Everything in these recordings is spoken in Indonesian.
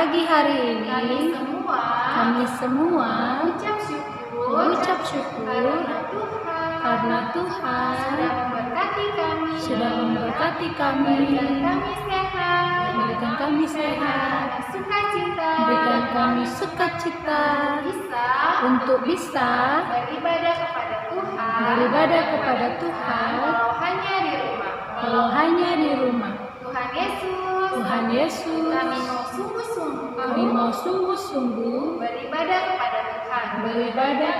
pagi hari ini kami semua mengucap syukur karena Tuhan sudah memberkati kami, memberikan kami sehat, memberikan kami sukacita untuk bisa beribadah kepada Tuhan walau hanya di rumah. Tuhan Yesus, kami mau sungguh-sungguh beribadah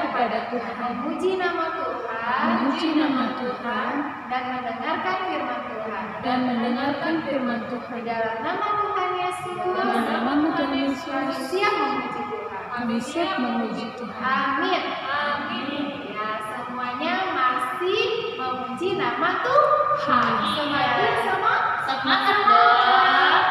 kepada Tuhan, memuji nama Tuhan, dan mendengarkan firman Tuhan. Dalam nama Tuhan Yesus, kami siap memuji Tuhan. Amin. Ya, semuanya masih memuji nama Tuhan. Semangat dong.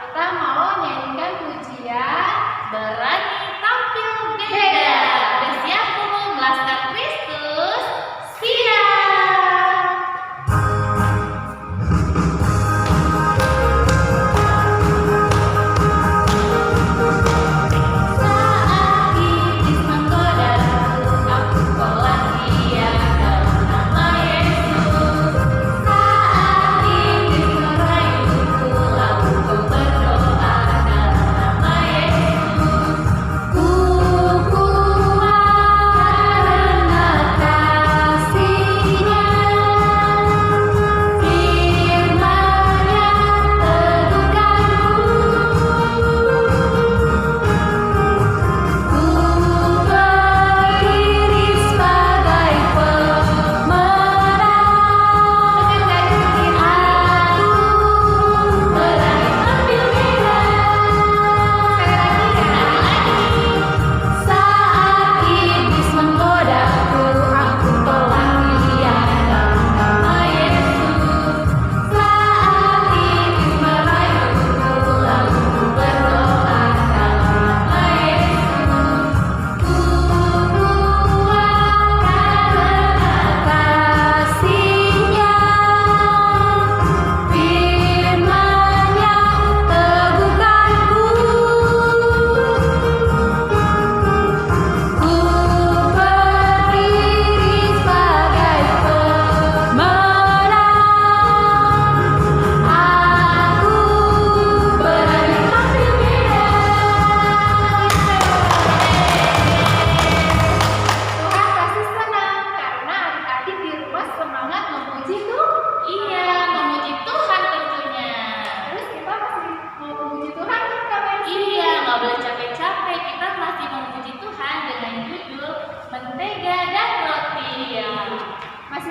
Kita mau nyanyikan pujian Berani Tampil Beda. Udah siap belum? Laskar Kristus siap. Saat iblis menggoda, aku tolak dia dalam nama Yesus. Saat iblis merayuku, lalu kau berdoa dalam nama Yesus. Ku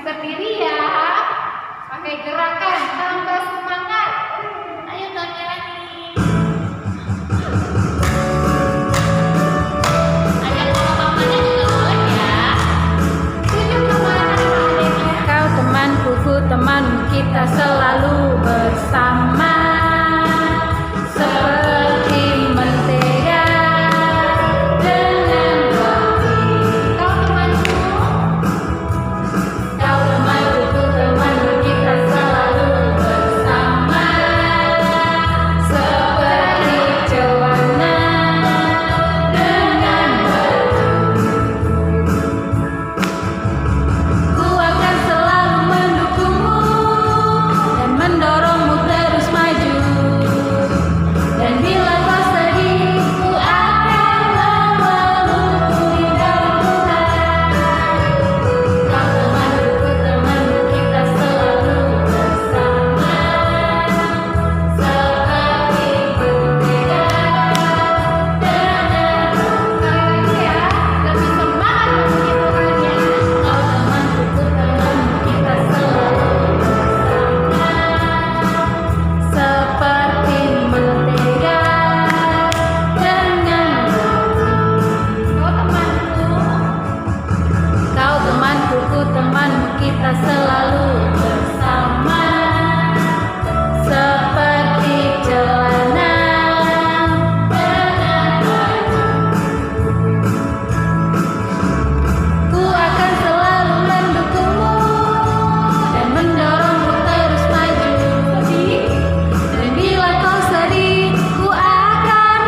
berdiri ya, pakai gerakan, tambah semangat. Ayo tanya lagi. Ajak mama-mamanya juga boleh ya. Setuju teman adik-adiknya. Kau temanku, ku temanmu, kita selalu bersama. Seperti mentega dengan roti. Kau temanku. Kita selalu bersama seperti celana dengan baju. Ku akan selalu mendukungmu dan mendorongmu terus maju. Dan bila kau sedih, ku akan memelukmu di dalam Tuhan. Kau temanku, ku temanmu, kita selalu bersama seperti mentega dengan roti. Ya, lebih semangat memuji Tuhannya. Kau temanku, ku temanmu, kita selalu bersama seperti mentega dengan roti. Kau temanku, ku temanmu, kita selalu bersama seperti celana dengan baju. Ku akan selalu mendukungmu dan mendorongmu terus maju. Dan bila kau sedih, ku akan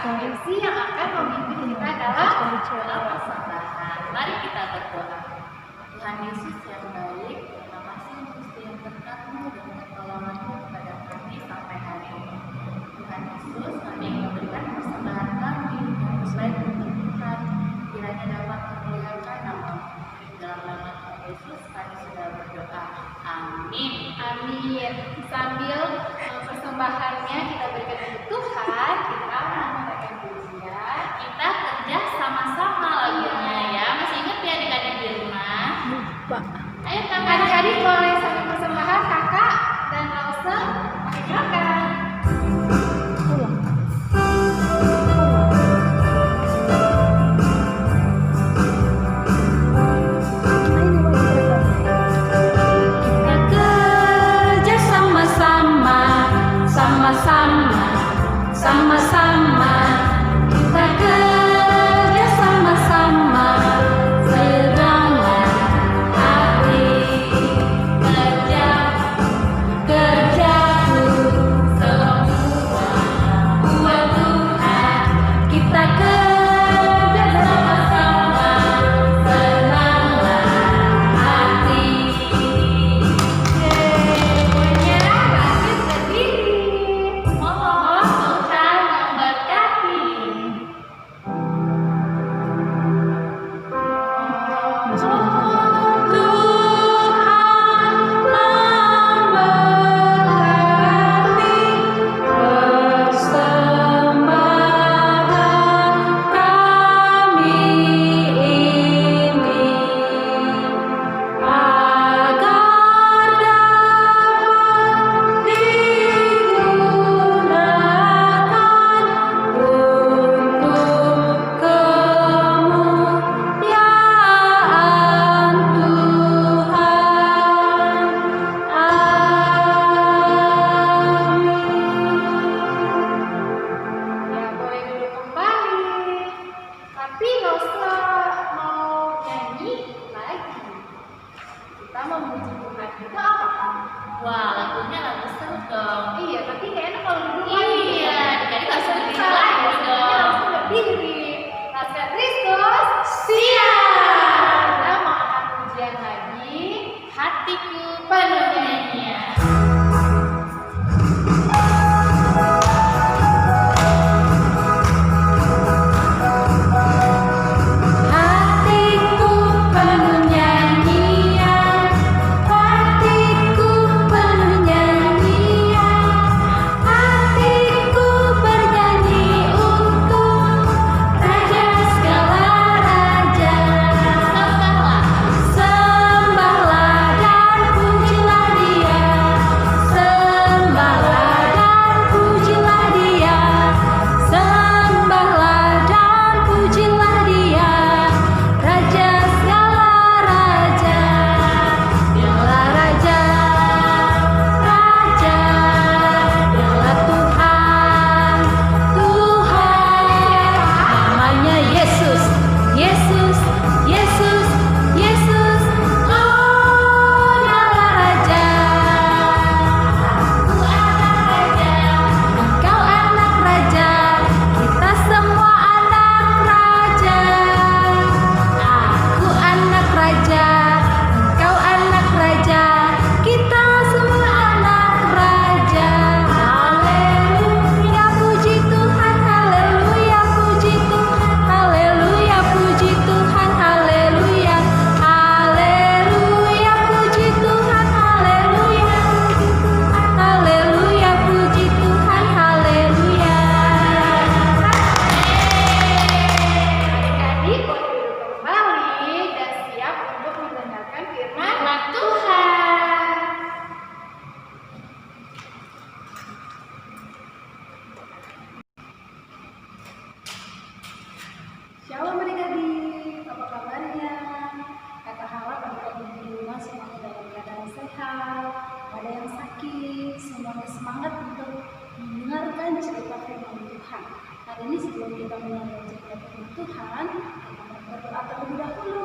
MC yang akan memimpin kita dalam doa persembahan. Mari kita berdoa. Tuhan Yesus yang baik, terima kasih untuk setiap berkat-Mu dan pertolongan-Mu kepada kami sampai hari ini. Tuhan Yesus, kami ingin memberikan persembahan kami yang baik untuk Tuhan, kiranya dapat memuliakan nama-Mu. Dalam nama Tuhan Yesus kami sudah berdoa. Amin. Amin. Sambil persembahannya kita berikan untuk Tuhan, kita menyampaikan pujian. Kita kerja sama-sama lagunya ya. Masih ingat ya adik-adik di rumah? Lupa. Ayo kakak. Adik-adik boleh sambil persembahan, kakak dan Lause pakai gerakan. Sama-sama kita kerja sama-sama, serangan hati, kerjaku semua buat Tuhan. Kita kerja sama-sama, senanglah hati. Semuanya lanjut berdiri. Mohon Tuhan memberkati. Ya boleh duduk kembali. Tapi Lause mau nyanyi lagi. Kita memuji Tuhan itu apa? Wah, lagunya lagu seru dong. Iya, tapi gak enak kalau duduk lagi. Iya, adik-adik harus berdiri Susah, lagi sebenarnya dong. langsung berdiri. Laskar Kristus, siap. Kita mau angkat pujian lagi. Hatiku penuh nyanyian. Hatiku penuh nyanyian, hatiku penuh nyanyian, hatiku bernyanyi untuk Raja segala raja. Sembahlah dan pujilah Dia, sembahlah dan pujilah Dia, sembahlah dan pujilah Dia, Raja segala raja. Dialah Raja, Raja, Dialah Tuhan, Tuhan. Namanya Yesus, Yesus, Yesus, Yesus. Oh, Dialah Raja. Aku anak raja, engkau anak raja, kita semua anak raja. Aku anak raja, engkau anak raja, kita semua anak raja. Haleluya, puji Tuhan, haleluya, puji Tuhan, haleluya, puji Tuhan, haleluya, haleluya, puji Tuhan, haleluya, haleluya, puji Tuhan, haleluya. Adik-adik boleh duduk kembali dan siap untuk mendengarkan firman Tuhan. Shalom adik-adik, apa kabarnya? Kata harap adik-adik di rumah semuanya dalam keadaan sehat, ada yang sakit, semuanya semangat untuk mendengarkan cerita firman Tuhan. Hari ini sebelum kita mendengarkan cerita firman Tuhan, kita berdoa terlebih dahulu.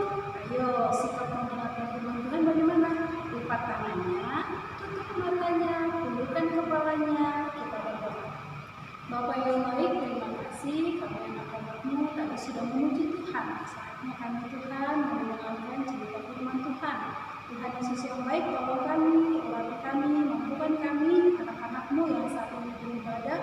Ayo, sikap mendengarkan firman Tuhan bagaimana? Lipat tangannya, tutup matanya, tundukkan kepalanya, kita berdoa. Bapak yang baik, terima kasih kami Tuhan mendengarkan cerita firman Tuhan. Tuhan Yesus yang baik, tolong kami, urati kami, mampukan kami, anak-anak-Mu yang saat ini beribadah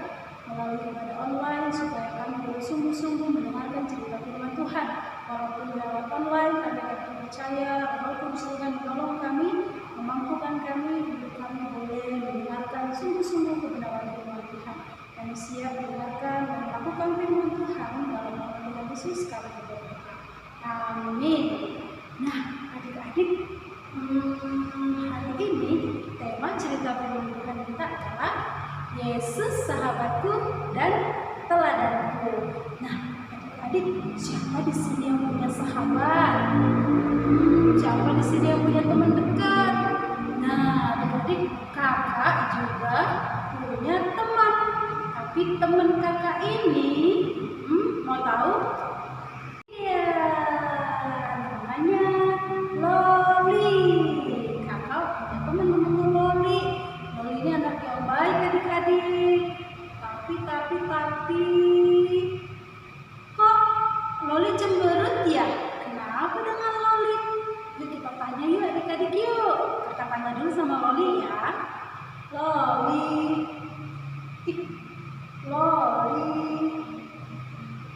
melalui ibadah online, supaya kami boleh sungguh-sungguh mendengarkan cerita firman Tuhan. Walaupun lewat online, kami akan percaya, walaupun Tuhan menolong kami, memampukan kami, untuk kami boleh mendengarkan sungguh-sungguh kebenaran firman Tuhan. Kami siap mendengarkan dan melakukan firman Tuhan dalam nama Tuhan Yesus kami berdoa. Amin. Nah, adik-adik, hari ini tema cerita firman Tuhan kita adalah Yesus sahabatku dan teladanku. Nah, adik-adik, siapa di sini yang punya sahabat? Siapa di sini yang punya teman dekat? Nah, adik-adik, kakak juga punya teman. Tapi teman kakak ini, mau tahu? Iya, namanya Loli. Kakak punya teman namanya Loli. Loli ini anak yang baik adik-adik. Tapi kok Loli cemberut ya? Kenapa dengan Loli? Yuk kita tanya yuk adik-adik yuk. Kakak tanya dulu sama Loli ya. Loli,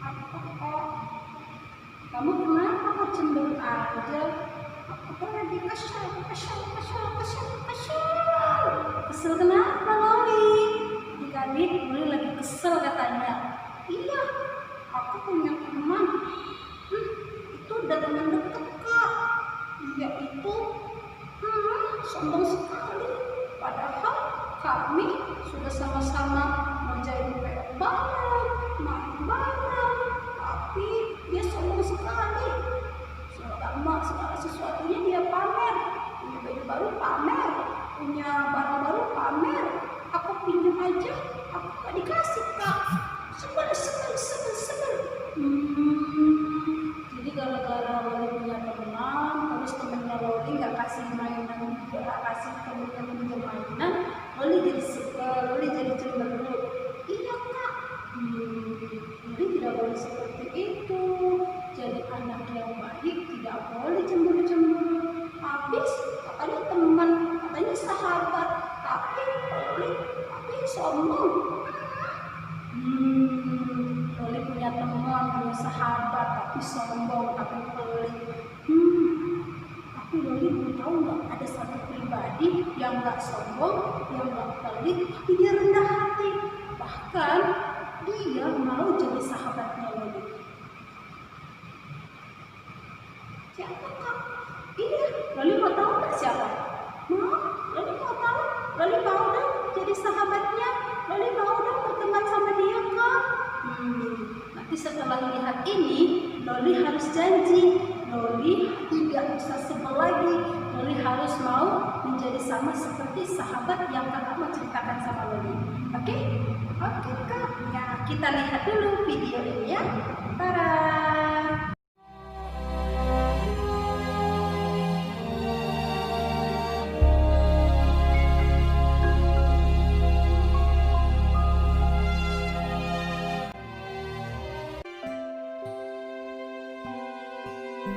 apa kok? Kamu kenapa kok cemberut aja? Aku lagi kesel kenapa Loli? Adik-adik, Loli lagi kesel katanya. Iya, aku punya teman. Itu udah teman dekat kak. Dia itu sombong sekali. Padahal kami sudah sama-sama menjadi PR bareng, main bareng. Tapi dia sombong sekali. Segala sesuatunya dia pamer. Punya baju baru pamer, punya barang baru pamer. Aku pinjam aja, aku gak dikasih kak. Sebel. Jadi gara-gara Loli punya teman, terus temennya Loli gak kasih mainan, gak kasih temen-temen juga mainan, Loli jadi sebel, Loli jadi cemberut. Iya kak, Loli tidak boleh seperti itu. Jadi anak yang baik tidak boleh cemburu-cemburu. Habis katanya teman, katanya sahabat, tapi sombong. Loli punya teman, punya sahabat, tapi sombong, tapi pelit. Tapi Loli belum tahu nggak ada satu pribadi yang nggak sombong, yang nggak pelit, tapi dia rendah hati. Bahkan dia mau jadi sahabatnya Loli. Siapa kak? Iya, Loli mau tahu nggak siapa? Loli mau tahu. Loli mau dong jadi sahabatnya. Loli mau dong berteman sama dia kak. Nanti setelah lihat ini, Loli harus janji. Loli tidak usah sebel lagi. Loli harus mau menjadi sama seperti sahabat yang kakak mau ceritakan sama Loli. Oke? Oke kak. Ya, kita lihat dulu video ini ya. Tada!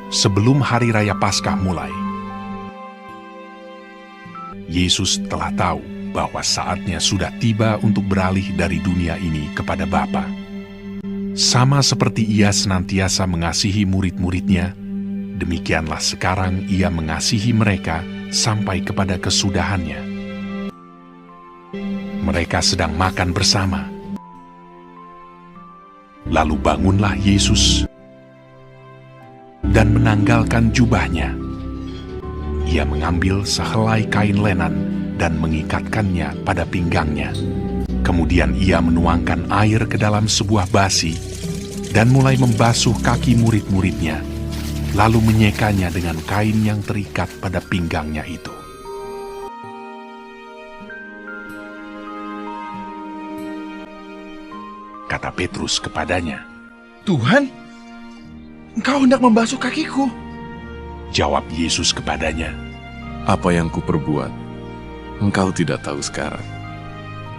Sebelum hari raya Paskah mulai, Yesus telah tahu bahwa saatnya sudah tiba untuk beralih dari dunia ini kepada Bapa. Sama seperti Ia senantiasa mengasihi murid-muridnya, demikianlah sekarang Ia mengasihi mereka sampai kepada kesudahannya. Mereka sedang makan bersama. Lalu bangunlah Yesus dan menanggalkan jubahnya. Ia mengambil sehelai kain lenan dan mengikatkannya pada pinggangnya. Kemudian ia menuangkan air ke dalam sebuah basi dan mulai membasuh kaki murid-muridnya, lalu menyekanya dengan kain yang terikat pada pinggangnya itu. Kata Petrus kepadanya, "Tuhan, Engkau hendak membasuh kakiku." jawab Yesus kepadanya, Apa yang kuperbuat, engkau tidak tahu sekarang,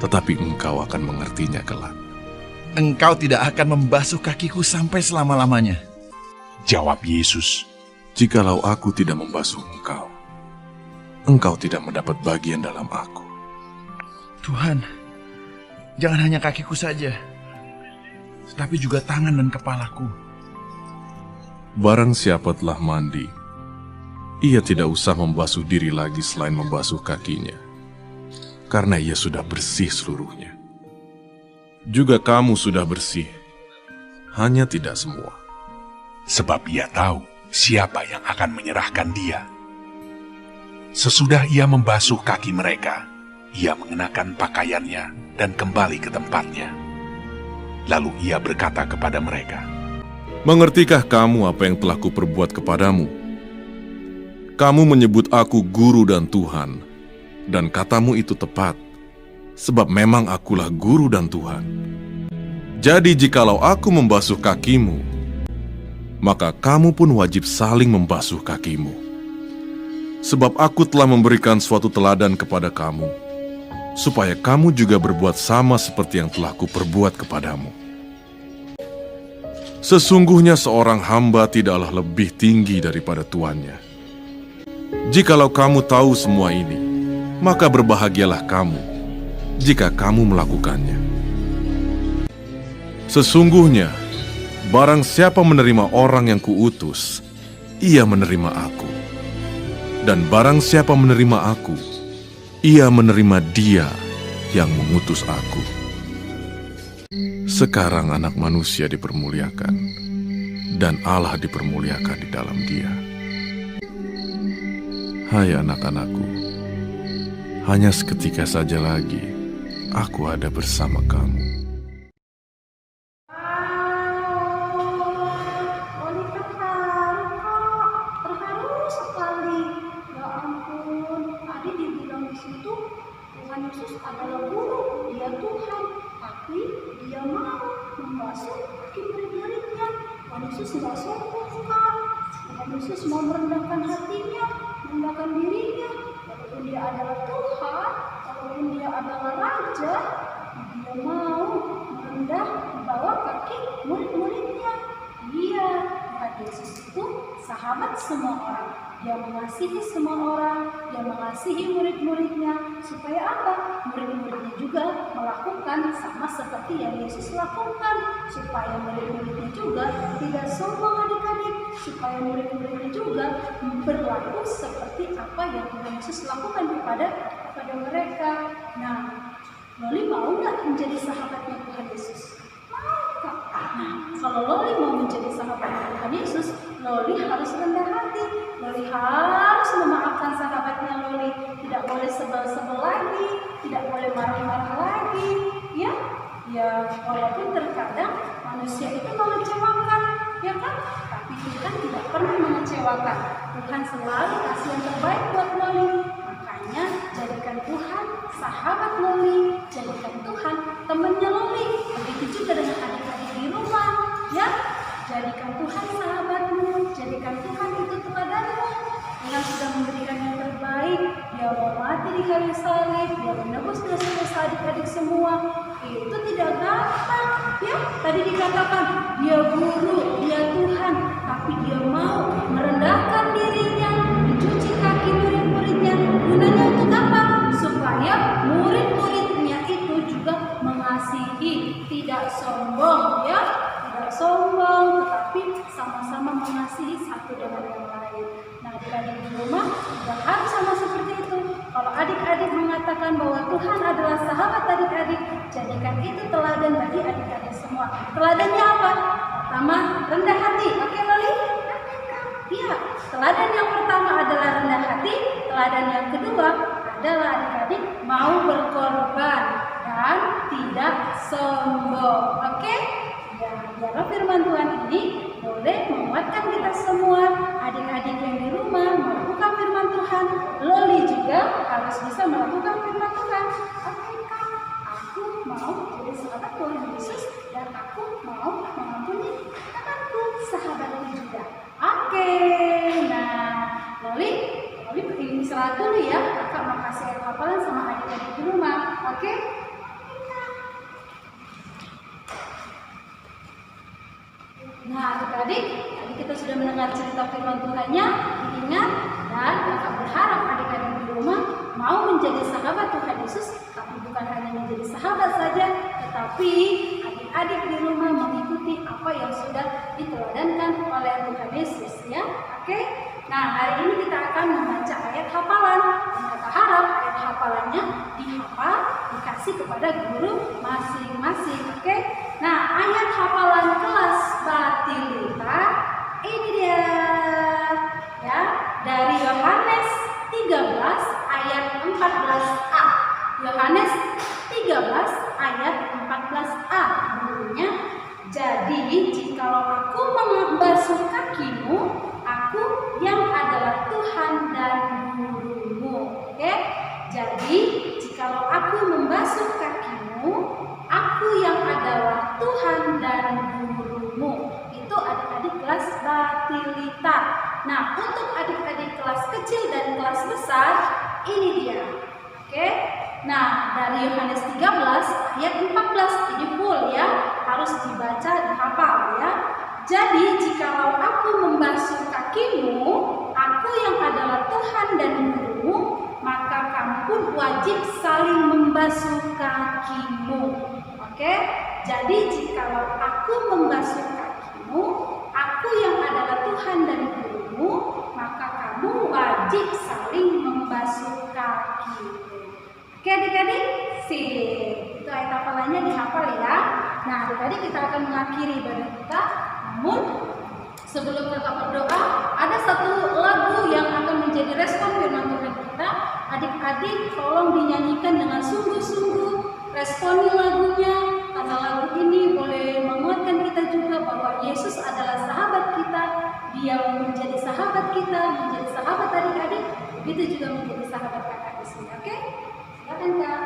tetapi engkau akan mengertinya kelak. Engkau tidak akan membasuh kakiku sampai selama-lamanya. Jawab Yesus, "Jikalau aku tidak membasuh engkau, engkau tidak mendapat bagian dalam aku." Tuhan, jangan hanya kakiku saja, tapi juga tangan dan kepalaku. Barang siapa telah mandi, ia tidak usah membasuh diri lagi selain membasuh kakinya, karena ia sudah bersih seluruhnya. Juga kamu sudah bersih, hanya tidak semua. sebab ia tahu siapa yang akan menyerahkan dia. Sesudah ia membasuh kaki mereka, ia mengenakan pakaiannya dan kembali ke tempatnya. Lalu ia berkata kepada mereka, "Mengertikah kamu apa yang telah kuperbuat kepadamu? Kamu menyebut aku guru dan Tuhan, dan katamu itu tepat, sebab memang akulah guru dan Tuhan. Jadi jikalau aku membasuh kakimu, maka kamu pun wajib saling membasuh kakimu. Sebab aku telah memberikan suatu teladan kepada kamu, supaya kamu juga berbuat sama seperti yang telah kuperbuat kepadamu. Sesungguhnya seorang hamba tidaklah lebih tinggi daripada tuannya. Jikalau kamu tahu semua ini, maka berbahagialah kamu jika kamu melakukannya. Sesungguhnya, barang siapa menerima orang yang kuutus, ia menerima aku. Dan barang siapa menerima aku, ia menerima dia yang mengutus aku. Sekarang anak manusia dipermuliakan, dan Allah dipermuliakan di dalam dia. Hai anak-anakku, hanya seketika saja lagi aku ada bersama kamu. Oli terharu kok, terharu sekali. Ya ampun, tadi dibilang di situ Tuhan Yesus adalah guru, dia Tuhan, tapi dia mau membasuh kaki murid-muridnya. Tuhan Yesus nggak sombong kak. Tuhan Yesus mau merendahkan hatinya, merendahkan dirinya. Walaupun dia adalah Tuhan, walaupun dia adalah Raja, dia mau merendah di bawah kaki murid-muridnya. Iya, Tuhan Yesus itu sahabat semua orang. Dia mengasihi semua orang, dia mengasihi murid-muridnya. Supaya apa? Murid-muridnya juga melakukan sama seperti yang Yesus lakukan. Supaya murid-muridnya juga tidak sombong adik-adik. Supaya murid-muridnya juga berlaku seperti apa yang Tuhan Yesus lakukan kepada mereka. Nah, Loli mau nggak menjadi sahabatnya Tuhan Yesus? Mau kak? Nah, kalau Loli mau menjadi sahabatnya Tuhan Yesus, Loli harus rendah hati. Loli harus memaafkan sahabatnya Loli. Tidak boleh sebel-sebel lagi, tidak boleh marah-marah lagi. Ya, walaupun terkadang manusia itu mengecewakan, ya kan? Tapi Tuhan tidak pernah mengecewakan. Tuhan selalu kasih yang terbaik buat Loli. Makanya jadikan Tuhan sahabat Loli, jadikan Tuhan temannya Loli. Begitu juga dengan adik-adik di rumah, ya. Jadikan Tuhan sahabatmu, jadikan Tuhan itu teladanmu. Yang sudah memberikan yang terbaik, dia mau mati di kayu salib, dia menebus dosa-dosa adik-adik semua. Itu tidak gampang, ya. Tadi dikatakan dia guru, dia Tuhan, tapi dia mau merendahkan dirinya, mencuci kaki murid-muridnya. Gunanya untuk apa? Supaya murid-muridnya itu juga mengasihi, tidak sombong, ya. Tidak sombong, tetapi sama-sama mengasihi satu dengan yang lain. Nah, adik-adik di rumah juga harus sama seperti itu. Kalau adik-adik mengatakan bahwa Tuhan adalah sahabat adik-adik, jadikan itu teladan bagi adik-adik semua. Teladannya apa? Pertama, rendah hati. Oke, Loli? Iya, teladan yang pertama adalah rendah hati. Teladan yang kedua adalah adik-adik mau berkorban dan tidak sombong. Oke? Ya, biarlah firman Tuhan ini boleh menguatkan kita semua. Adik-adik yang di rumah melakukan firman Tuhan, Loli juga harus bisa melakukan firman Tuhan. Oke kak, aku mau jadi sahabat Tuhan Yesus dan aku mau mengampuni temanku, sahabatku juga. Oke, nah Loli ingin istirahat dulu ya. Kakak mau kasih air hafalan sama adik-adik di rumah. Oke? Nah, adik-adik kita sudah mendengar cerita firman Tuhannya, diingat, dan kakak berharap adik-adik di rumah mau menjadi sahabat Tuhan Yesus, tapi bukan hanya menjadi sahabat saja, tetapi adik-adik di rumah mengikuti apa yang sudah diteladankan oleh Tuhan Yesus, ya. Oke? Nah, hari ini kita akan membaca ayat hafalan, dan kakak harap ayat hafalannya dihafal, dikasih kepada guru masing-masing. Oke? Nah, ayat hafalan kelas Batilita ini dia, ya, dari Yohanes 13 ayat 14a. Yohanes 13 ayat 14a bunyinya, jadi jikalau aku membasuh kakimu, aku yang adalah Tuhan dan gurumu. Oke? Jadi jikalau aku membasuh kakimu, aku yang adalah Tuhan dan gurumu. Itu adik-adik kelas Batilita. Nah, untuk adik-adik kelas kecil dan kelas besar, ini dia. Oke? Nah, dari Yohanes 13 ayat 14 ini full ya, harus dibaca, dihafal ya. Jadi jikalau aku membasuh kakimu, aku yang adalah Tuhan dan gurumu, maka kamu pun wajib saling membasuh kakimu. Oke? Jadi jikalau aku membasuh kakimu, aku yang adalah Tuhan dan gurumu, maka kamu wajib saling membasuh kakimu. Oke adik-adik, sip. Itu ayat hafalannya dihafal ya. Nah, adik-adik kita akan mengakhiri ibadah kita. Namun sebelum kita berdoa, ada satu lagu yang akan menjadi respon firman Tuhan kita. Adik-adik tolong dinyanyikan dengan sungguh-sungguh, responi lagunya, karena lagu ini boleh menguatkan kita juga bahwa Yesus adalah sahabat kita. Dia menjadi sahabat kita, menjadi sahabat adik-adik, begitu juga menjadi sahabat kakak di sini. Oke? Silakan Kak.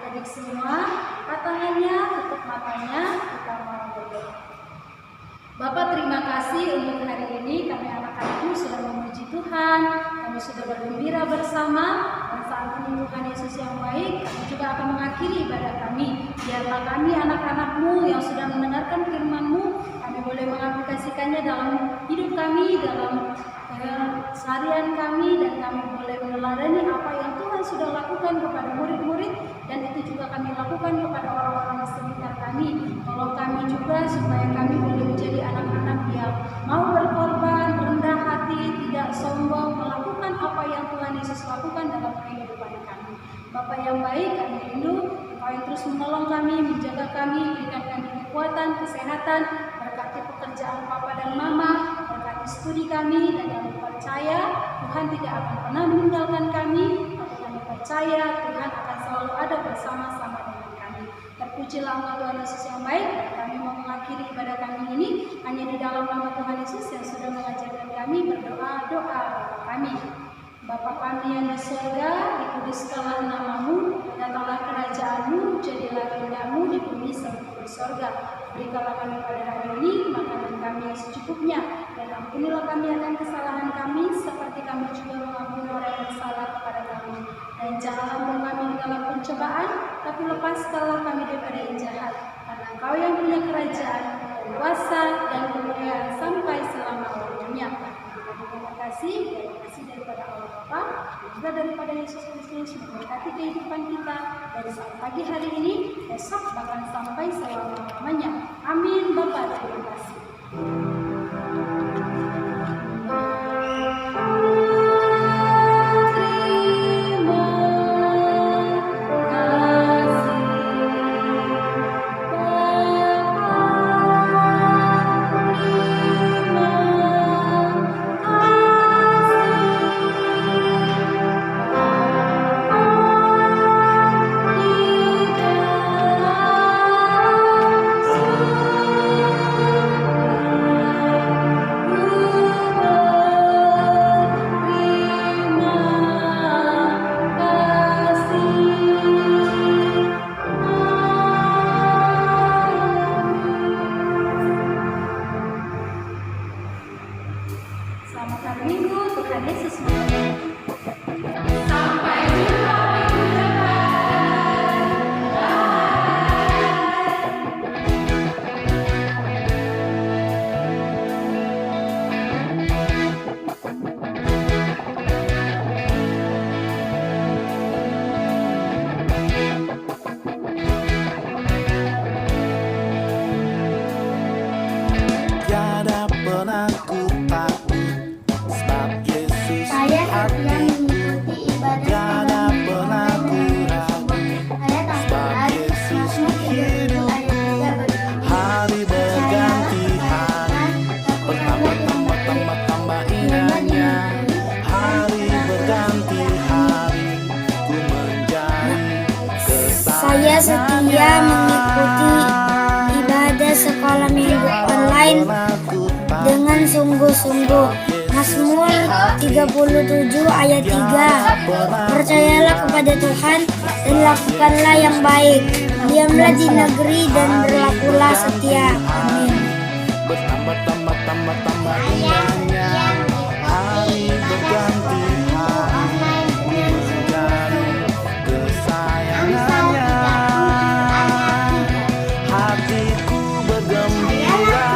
Adik-adik semua, angkat tangannya, tutup matanya, kita mau berdoa. Bapak, terima kasih untuk hari ini kami anak-anakmu sudah memuji Tuhan, kami sudah bergembira bersama, dan saat ini Tuhan Yesus yang baik, kami juga akan mengakhiri ibadah kami. Biarlah kami anak-anakmu yang sudah mendengarkan firman-Mu, kami boleh mengaplikasikannya dalam hidup kami, dalam seharian kami, dan kami boleh meneladani apa yang Tuhan sudah lakukan kepada murid-murid, dan itu juga kami lakukan kepada orang-orang di sekitar kami. Tolong kami juga supaya kami boleh menjadi anak-anak yang mau berkorban, rendah hati, tidak sombong, melakukan apa yang Tuhan Yesus lakukan dalam kehidupan kami. Bapa yang baik, kami rindu Engkau yang terus menolong kami, menjaga kami, berikan kami kekuatan, kesehatan, berkati pekerjaan Papa dan Mama, berkati studi kami, dan kami percaya Tuhan tidak akan pernah meninggalkan kami, tapi kami percaya Tuhan akan selalu ada bersama-sama dengan kami. Terpujilah Engkau Tuhan Yesus yang baik. Kami mau mengakhiri ibadah kami ini hanya di dalam nama Tuhan Yesus yang sudah mengajarkan kami berdoa Bapa kami. Bapa kami yang di surga, dikuduskanlah nama-Mu, datanglah kerajaan-Mu, jadilah kehendak-Mu di bumi seperti di surga. Berikanlah kami pada hari ini makanan kami yang secukupnya, dan ampunilah kami akan kesalahan kami, seperti kami juga mengampuni orang yang bersalah kepada kami. Dan janganlah membawa kami ke dalam pencobaan, tapi lepaskanlah kami daripada yang jahat. Karena Engkau yang punya kerajaan, kuasa, dan kemuliaan sampai selama-lamanya. Terima kasih daripada Allah Bapa, juga daripada Yesus Kristus, memberkati kehidupan kita dari saat pagi hari ini, besok bahkan sampai selama-lamanya. Amin. Bapa, terima kasih. Selamat hari Minggu, Tuhan Yesus memberkati. Sampai jumpa minggu depan. Tiada pernah ku takut, sebab Yesus Saya setia hatiku. mengikuti ibadah Tiada sekolah pernah ku ragu, ayat sebab 14 Yesus Mazmur 37 hidup. ayat 3 berbunyi, Hari berganti hari, bertambah indahnya. Hari berganti hari, ku menjadi Saya setia mengikuti ibadah sekolah minggu online dengan sungguh-sungguh. Mazmur 37 ayat 3. Percayalah kepada Tuhan dan lakukanlah yang baik. Diamlah di negeri dan berlakulah setia. Amin. bertambah indahnya. Hari berganti hari, ku menjadi kesayangannya. Hatiku bergembira,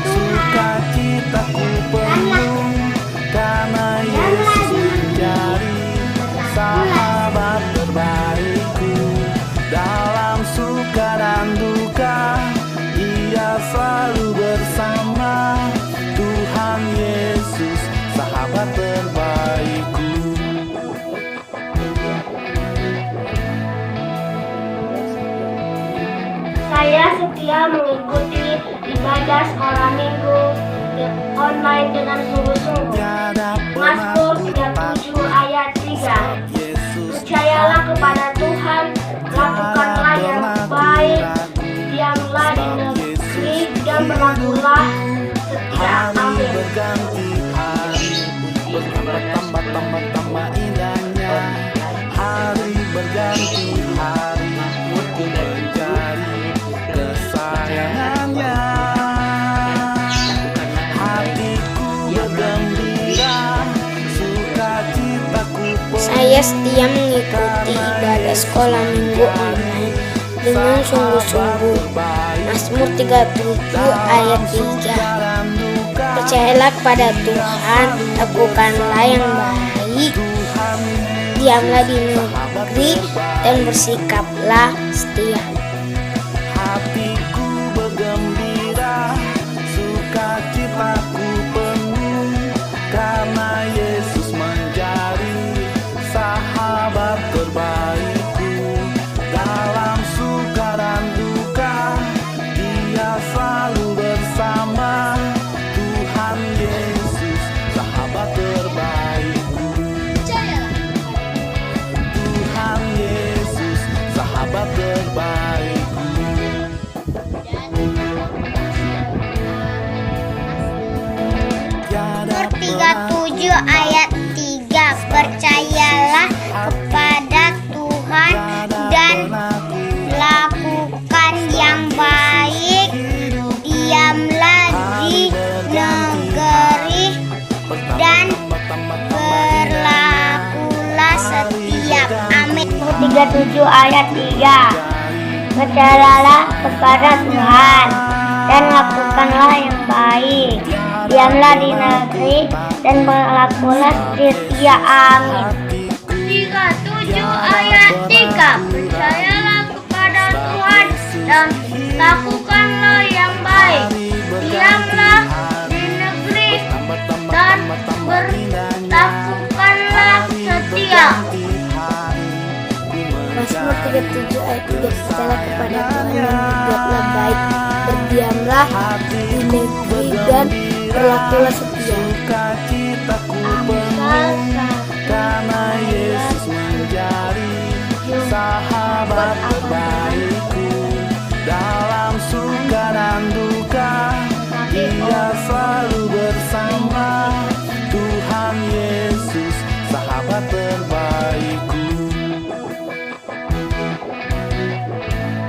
sukacitaku penuh, karena Yesus menjadi sahabat terbaikku. Dalam suka dan duka, Ia selalu bersama. Tuhan Yesus, sahabat terbaikku. Saya setia mengikuti ibadah sekolah minggu online dengan sungguh-sungguh. Tiada pernah Mazmur ku 37 takut, ayat 3. Yesus Percayalah kepada Tuhan, lakukanlah yang baik, diamlah di negeri dan berlakulah setia. hari Amin. berganti hari, bertambah indahnya. Hari berganti hari, Saya setia mengikuti ibadah sekolah minggu online dengan sungguh-sungguh. Mazmur 37 ayat 3. Percayalah kepada Tuhan, lakukanlah yang baik, diamlah di negeri dan bersikaplah setia. Hatiku bergembira, sukacitaku penuh, karena Yesus menjadi sahabat terbaikku. Dalam suka dan duka, Dia selalu bersama. Tuhan Yesus, sahabat terbaikku. Tuhan Yesus, sahabat terbaikku. Mazmur 37 ayat 3. Percayalah kepada Tuhan dan lakukan yang baik, diamlah di negeri dan berlakulah setia. Amin. 37 ayat 3. Percayalah kepada Tuhan dan lakukanlah yang baik, diamlah di negeri dan berlakulah setia. Amin. 37 ayat 3. Percayalah kepada Tuhan dan lakukanlah yang baik, diamlah di negeri dan berlakukanlah setia. Mazmur 37 ayat 3. Percayalah kepada Tuhan dan berbuatlah baik, berdiamlah di negeri dan berlakulah setia. Sukacitaku penuh, karena Yesus menjadi sahabat